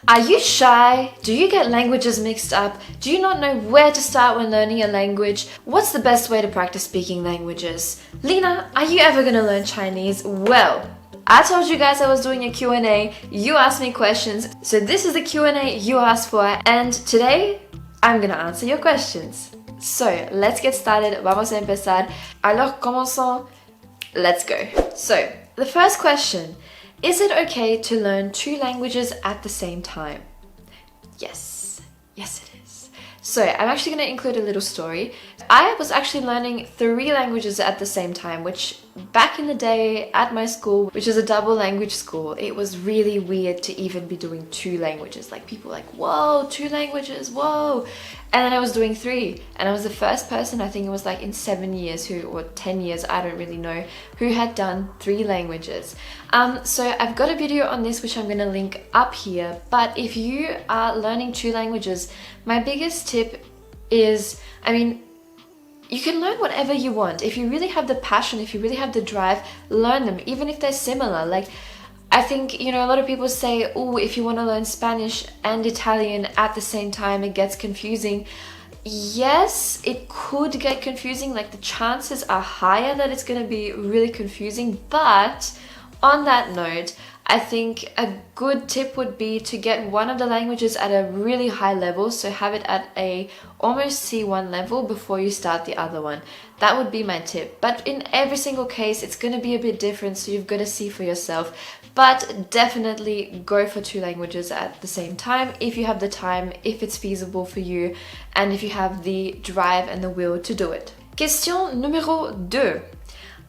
Are you shy? Do you get languages mixed up? Do you not know where to start when learning a language? What's the best way to practice speaking languages? Lina, are you ever gonna learn Chinese? Well, I told you guys I was doing a Q&A, you asked me questions, so this is the Q&A you asked for, and today I'm gonna answer your questions. So, let's get started. Vamos a empezar. Alors, commençons. Let's go. So, the first question. Is it okay to learn 2 languages at the same time? Yes. Yes, it is. So, I'm actually going to include a little story. I was actually learning 3 languages at the same time, which back in the day at my school, which is a double language school, it was really weird to even be doing 2 languages. Like, people were like, whoa, 2 languages, whoa. And then I was doing 3, and I was the first person, I think it was like in 7 years or 10 years, I don't really know, who had done 3 languages. So I've got a video on this which I'm going to link up here, but if you are learning 2 languages, my biggest tip is, you can learn whatever you want. If you really have the passion, if you really have the drive, learn them, even if they're similar. Like, I think, a lot of people say, oh, if you want to learn Spanish and Italian at the same time, it gets confusing. Yes, it could get confusing. Like, the chances are higher that it's going to be really confusing. But on that note, I think a good tip would be to get one of the languages at a really high level, so have it at a almost C1 level before you start the other one. That would be my tip. But in every single case, it's going to be a bit different, so you've got to see for yourself. But definitely go for 2 languages at the same time if you have the time, if it's feasible for you, and if you have the drive and the will to do it. Question numéro 2.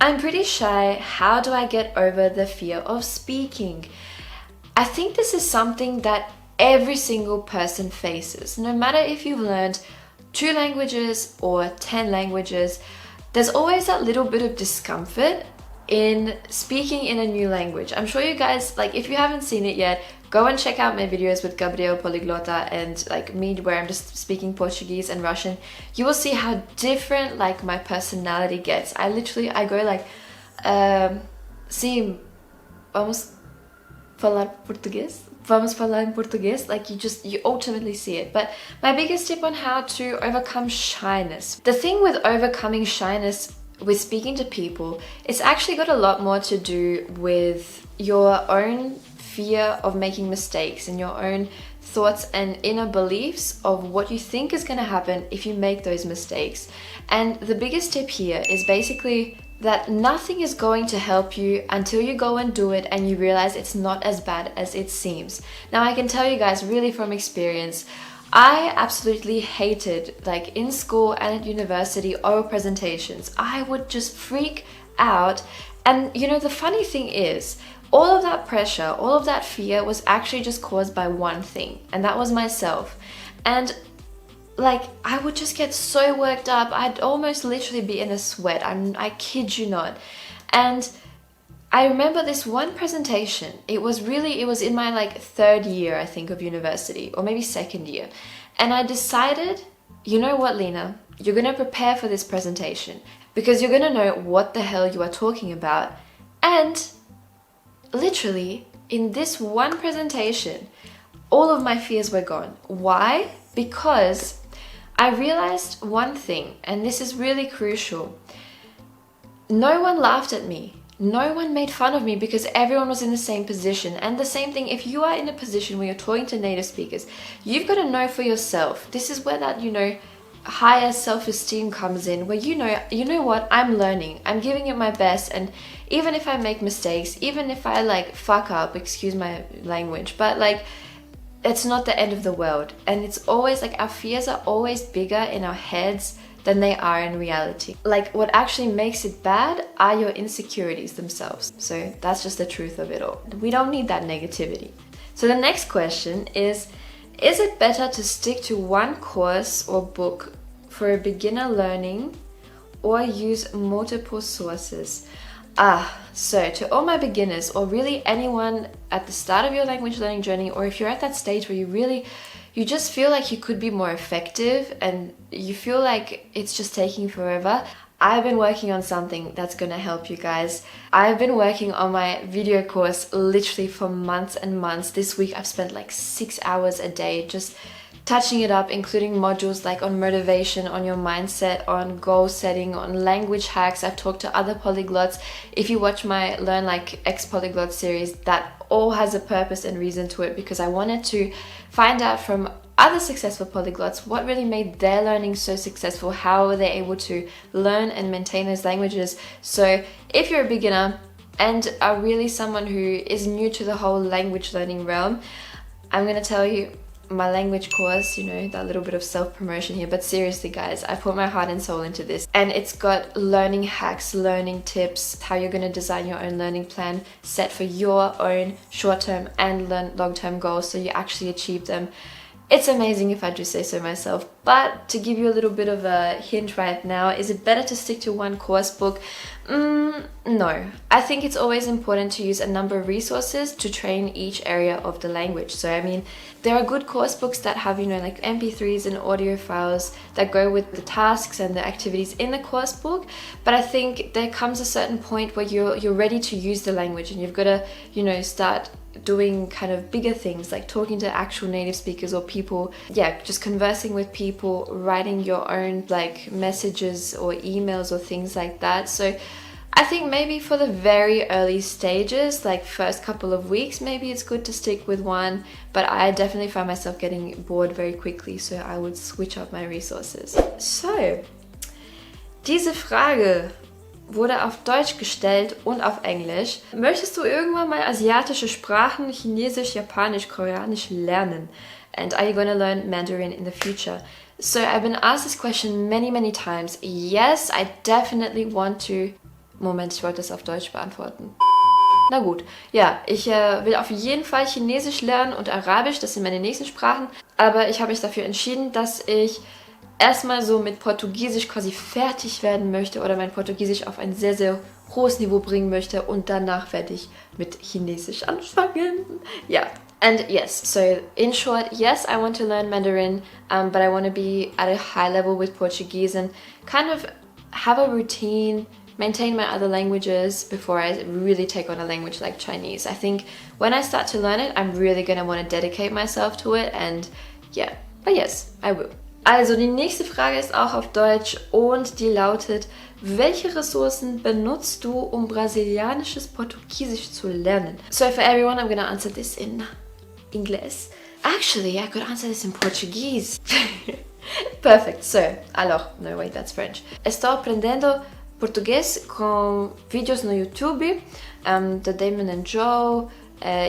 I'm pretty shy. How do I get over the fear of speaking? I think this is something that every single person faces. No matter if you've learned 2 languages or 10 languages, there's always that little bit of discomfort in speaking in a new language. I'm sure you guys, like, if you haven't seen it yet, go and check out my videos with Gabriel Poliglota and like me, where I'm just speaking Portuguese and Russian. You will see how different like my personality gets. I go like, sim, vamos falar português? Vamos falar em português? Like, you ultimately see it. But my biggest tip on how to overcome shyness. The thing with overcoming shyness with speaking to people, it's actually got a lot more to do with your own fear of making mistakes and your own thoughts and inner beliefs of what you think is going to happen if you make those mistakes. And the biggest tip here is basically that nothing is going to help you until you go and do it and you realize it's not as bad as it seems. Now, I can tell you guys really from experience, I absolutely hated, like in school and at university, oral presentations. I would just freak out. And the funny thing is, all of that pressure, all of that fear was actually just caused by one thing, and that was myself. And like, I would just get so worked up, I'd almost literally be in a sweat. I kid you not. And I remember this one presentation. It was in my like 3rd year, I think, of university, or maybe 2nd year. And I decided, you know what, Lina, you're gonna prepare for this presentation because you're gonna know what the hell you are talking about. And literally, in this one presentation, all of my fears were gone. Why? Because I realized one thing, and this is really crucial. No one laughed at me. No one made fun of me because everyone was in the same position. And the same thing, if you are in a position where you're talking to native speakers, you've got to know for yourself. This is where that, higher self-esteem comes in, where you know what, I'm learning, I'm giving it my best, and even if I make mistakes, even if I like fuck up, excuse my language, but like, it's not the end of the world. And it's always like, our fears are always bigger in our heads than they are in reality. Like, what actually makes it bad are your insecurities themselves. So that's just the truth of it all. We don't need that negativity. So the next question is it better to stick to one course or book for a beginner learning or use multiple sources? So to all my beginners, or really anyone at the start of your language learning journey, or if you're at that stage where you just feel like you could be more effective and you feel like it's just taking forever, I've been working on something that's gonna help you guys. I've been working on my video course literally for months and months. This week I've spent like 6 hours a day just touching it up, including modules like on motivation, on your mindset, on goal setting, on language hacks. I've talked to other polyglots. If you watch my Learn Like Ex-Polyglot series, that all has a purpose and reason to it, because I wanted to find out from other successful polyglots what really made their learning so successful, how were they able to learn and maintain those languages. So if you're a beginner and are really someone who is new to the whole language learning realm, I'm going to tell you my language course, you know, that little bit of self-promotion here, but seriously guys, I put my heart and soul into this, and it's got learning hacks, learning tips, how you're going to design your own learning plan set for your own short-term and long-term goals so you actually achieve them. It's amazing, if I do say so myself. But to give you a little bit of a hint right now, is it better to stick to one course book? No. I think it's always important to use a number of resources to train each area of the language. So I mean, there are good course books that have, you know, like MP3s and audio files that go with the tasks and the activities in the course book. But I think there comes a certain point where you're ready to use the language, and you've got to, you know, start doing kind of bigger things like talking to actual native speakers or people, just conversing with people, writing your own like messages or emails or things like that. So I think maybe for the very early stages, like first couple of weeks, maybe it's good to stick with one, but I definitely find myself getting bored very quickly, so I would switch up my resources. So, diese Frage wurde auf Deutsch gestellt und auf Englisch. Möchtest du irgendwann mal asiatische Sprachen, Chinesisch, Japanisch, Koreanisch lernen? And are you going to learn Mandarin in the future? So I've been asked this question many times. Yes, I definitely want to... Moment, ich wollte es auf Deutsch beantworten. Na gut, ja, ich will auf jeden Fall Chinesisch lernen und Arabisch, das sind meine nächsten Sprachen. Aber ich habe mich dafür entschieden, dass ich erstmal so mit Portugiesisch quasi fertig werden möchte oder mein Portugiesisch auf ein sehr hohes Niveau bringen möchte, und danach werde ich mit Chinesisch anfangen. Ja, and yes, so in short, yes, I want to learn Mandarin, but I want to be at a high level with Portuguese and kind of have a routine, maintain my other languages before I really take on a language like Chinese. I think when I start to learn it, I'm really going to want to dedicate myself to it, and yeah, but yes, I will. Also die nächste Frage ist auch auf Deutsch und die lautet: Welche Ressourcen benutzt du, um brasilianisches Portugiesisch zu lernen? So for everyone, I'm gonna answer this in English. Actually, I could answer this in Portuguese. Perfect. So, alors, no wait, that's French. Estou aprendendo português com vídeos no YouTube, The Damon and Joe,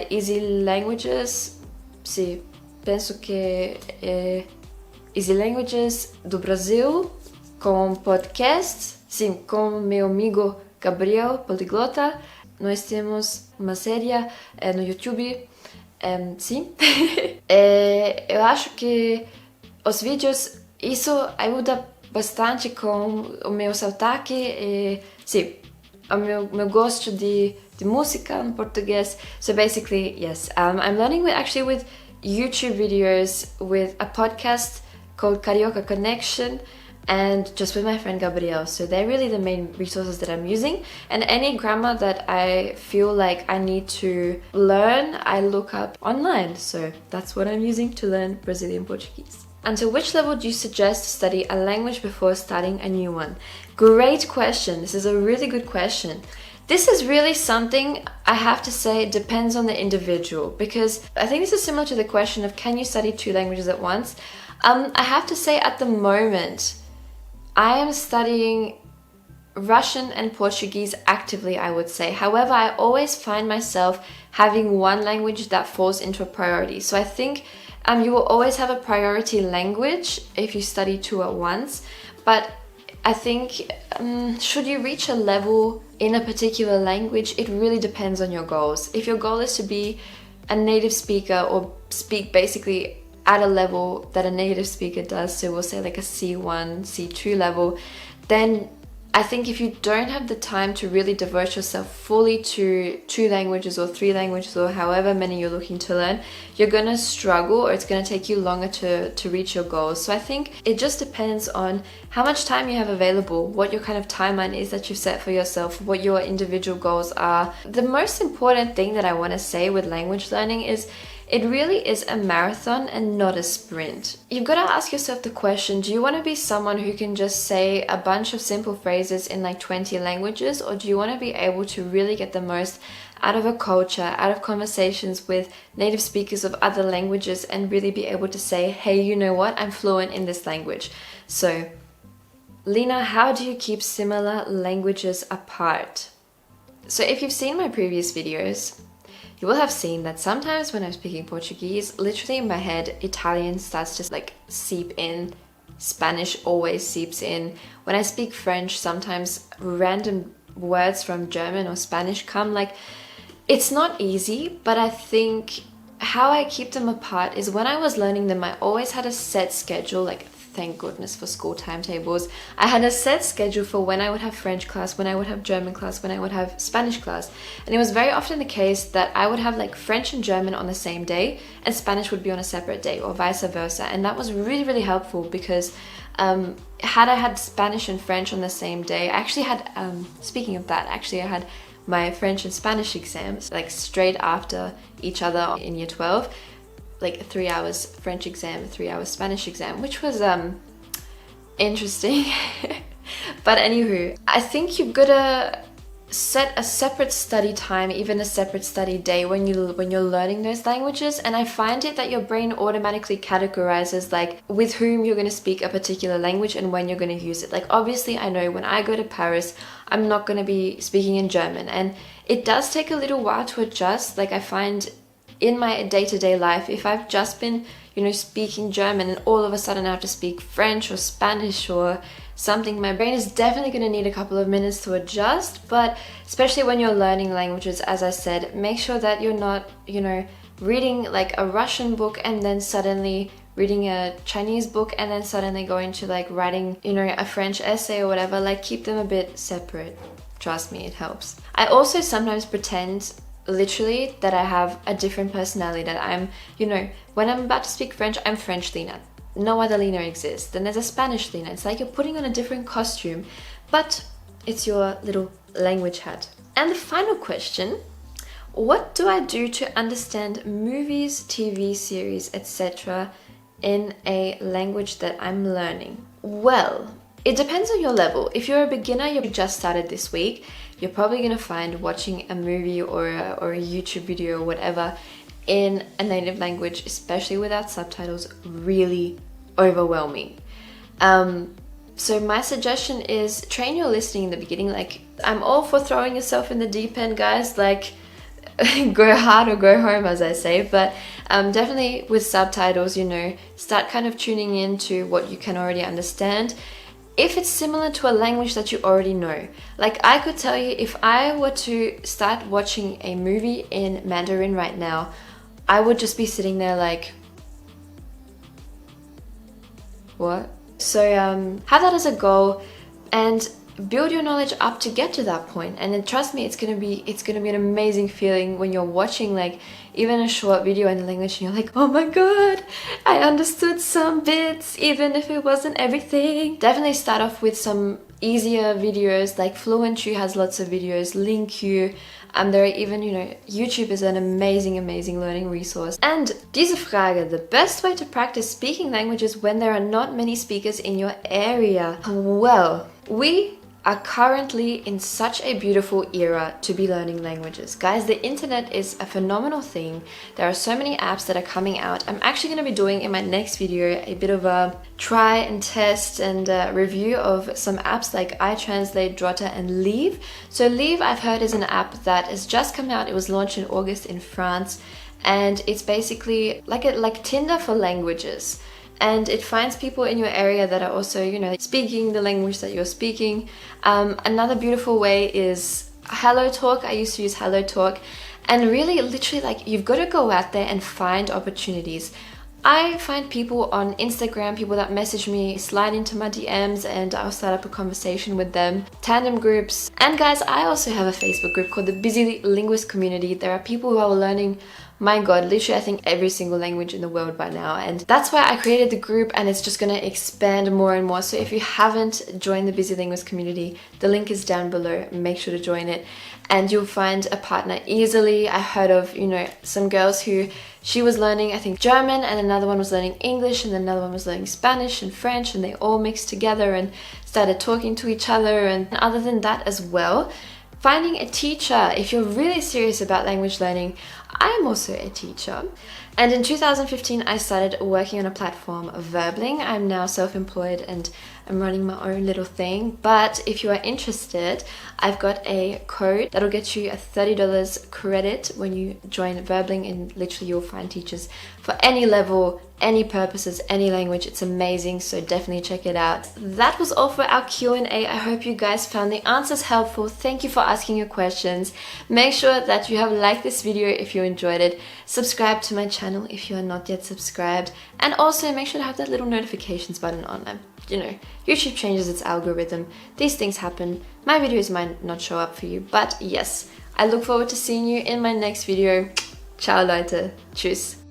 Easy Languages. Sim, penso que Easy Languages do Brasil, com podcast, sim, com meu amigo Gabriel, poliglota. Nós temos uma série no YouTube, sim. Eu acho que os vídeos, isso ajuda bastante com o meu sotaque, sim, o meu gosto de música em português. So basically, yes, I'm learning with YouTube videos, with a podcast called Carioca Connection, and just with my friend Gabriel. So they're really the main resources that I'm using, and any grammar that I feel like I need to learn, I look up online. So that's what I'm using to learn Brazilian Portuguese. Until which level do you suggest to study a language before starting a new one? Great question. This is a really good question. This is really something, I have to say, depends on the individual, because I think this is similar to the question of can you study 2 languages at once? I have to say at the moment, I am studying Russian and Portuguese actively, I would say. However, I always find myself having one language that falls into a priority. So I think you will always have a priority language if you study 2 at once. But I think should you reach a level in a particular language, it really depends on your goals. If your goal is to be a native speaker or speak basically at a level that a native speaker does, so we'll say like a C1, C2 level, then I think if you don't have the time to really devote yourself fully to 2 languages or 3 languages or however many you're looking to learn, you're gonna struggle, or it's gonna take you longer to reach your goals. So I think it just depends on how much time you have available, what your kind of timeline is that you've set for yourself, what your individual goals are. The most important thing that I want to say with language learning is it really is a marathon and not a sprint. You've got to ask yourself the question, do you want to be someone who can just say a bunch of simple phrases in like 20 languages, or do you want to be able to really get the most out of a culture, out of conversations with native speakers of other languages, and really be able to say, hey, you know what, I'm fluent in this language. So, Lina, how do you keep similar languages apart? So if you've seen my previous videos, you will have seen that sometimes when I'm speaking Portuguese, literally in my head, Italian starts to like seep in, Spanish always seeps in. When I speak French, sometimes random words from German or Spanish come. Like, it's not easy, but I think how I keep them apart is when I was learning them, I always had a set schedule, like thank goodness for school timetables. I had a set schedule for when I would have French class, when I would have German class, when I would have Spanish class. And it was very often the case that I would have like French and German on the same day and Spanish would be on a separate day, or vice versa. And that was really, really helpful because had I had Spanish and French on the same day, I actually had, speaking of that, actually I had my French and Spanish exams like straight after each other in year 12. Like 3 hours French exam, 3 hours Spanish exam, which was interesting. But anywho, I think you've got to set a separate study time, even a separate study day when you're learning those languages. And I find it that your brain automatically categorizes like with whom you're going to speak a particular language and when you're going to use it. Like obviously I know when I go to Paris, I'm not going to be speaking in German, and it does take a little while to adjust. Like I find in my day-to-day life, if I've just been, speaking German and all of a sudden I have to speak French or Spanish or something, my brain is definitely going to need a couple of minutes to adjust. But especially when you're learning languages, as I said, make sure that you're not, reading like a Russian book and then suddenly reading a Chinese book and then suddenly going to like writing, a French essay or whatever. Like keep them a bit separate. Trust me, it helps. I also sometimes pretend literally that I have a different personality, that I'm, when I'm about to speak French, I'm French Lina. No other Lina exists. Then there's a Spanish Lina. It's like you're putting on a different costume, but it's your little language hat. And the final question, what do I do to understand movies, TV series, etc. in a language that I'm learning? Well, it depends on your level. If you're a beginner, you just started this week, you're probably going to find watching a movie or a YouTube video or whatever in a native language, especially without subtitles, really overwhelming. So my suggestion is train your listening in the beginning. Like, I'm all for throwing yourself in the deep end, guys. Like, go hard or go home, as I say. But definitely with subtitles, start kind of tuning into what you can already understand. If it's similar to a language that you already know, like I could tell you, if I were to start watching a movie in Mandarin right now, I would just be sitting there like, what? So have that as a goal and build your knowledge up to get to that point. And then trust me, it's gonna be an amazing feeling when you're watching like even a short video in the language and you're like, oh my god, I understood some bits, even if it wasn't everything. Definitely start off with some easier videos, like Fluentu has lots of videos, Linguist. There are even, YouTube is an amazing learning resource. And diese Frage, the best way to practice speaking languages when there are not many speakers in your area. Well, we are currently in such a beautiful era to be learning languages. Guys, the internet is a phenomenal thing. There are so many apps that are coming out. I'm actually going to be doing in my next video a bit of a try and test and review of some apps like iTranslate, Drotta and Leave. So Leave, I've heard, is an app that has just come out. It was launched in August in France, and it's basically like Tinder for languages. And it finds people in your area that are also, speaking the language that you're speaking. Another beautiful way is Hello Talk. I used to use Hello Talk. And really, literally, like, you've got to go out there and find opportunities. I find people on Instagram, people that message me, slide into my DMs, and I'll start up a conversation with them. Tandem groups. And guys, I also have a Facebook group called the Busy Linguist community. There are people who are learning, my god, literally I think every single language in the world by now, and that's why I created the group, and it's just gonna expand more and more. So if you haven't joined the Busy Linguist community, the link is down below. Make sure to join it and you'll find a partner easily. I heard of, you know, some girls who she was learning, I think, German, and another one was learning English, and another one was learning Spanish and French, and they all mixed together and started talking to each other. And other than that as well, finding a teacher if you're really serious about language learning. I'm also a teacher, and in 2015 I started working on a platform, Verbling. I'm now self-employed and I'm running my own little thing, but if you are interested, I've got a code that'll get you a $30 credit when you join Verbling, and literally you'll find teachers for any level, any purposes, any language. It's amazing, so definitely check it out. That was all for our Q&A. I hope you guys found the answers helpful. Thank you for asking your questions. Make sure that you have liked this video if you enjoyed it. Subscribe to my channel if you are not yet subscribed, and also make sure to have that little notifications button on. You know, YouTube changes its algorithm. These things happen. My videos might not show up for you, but yes, I look forward to seeing you in my next video. Ciao Leute. Tschüss.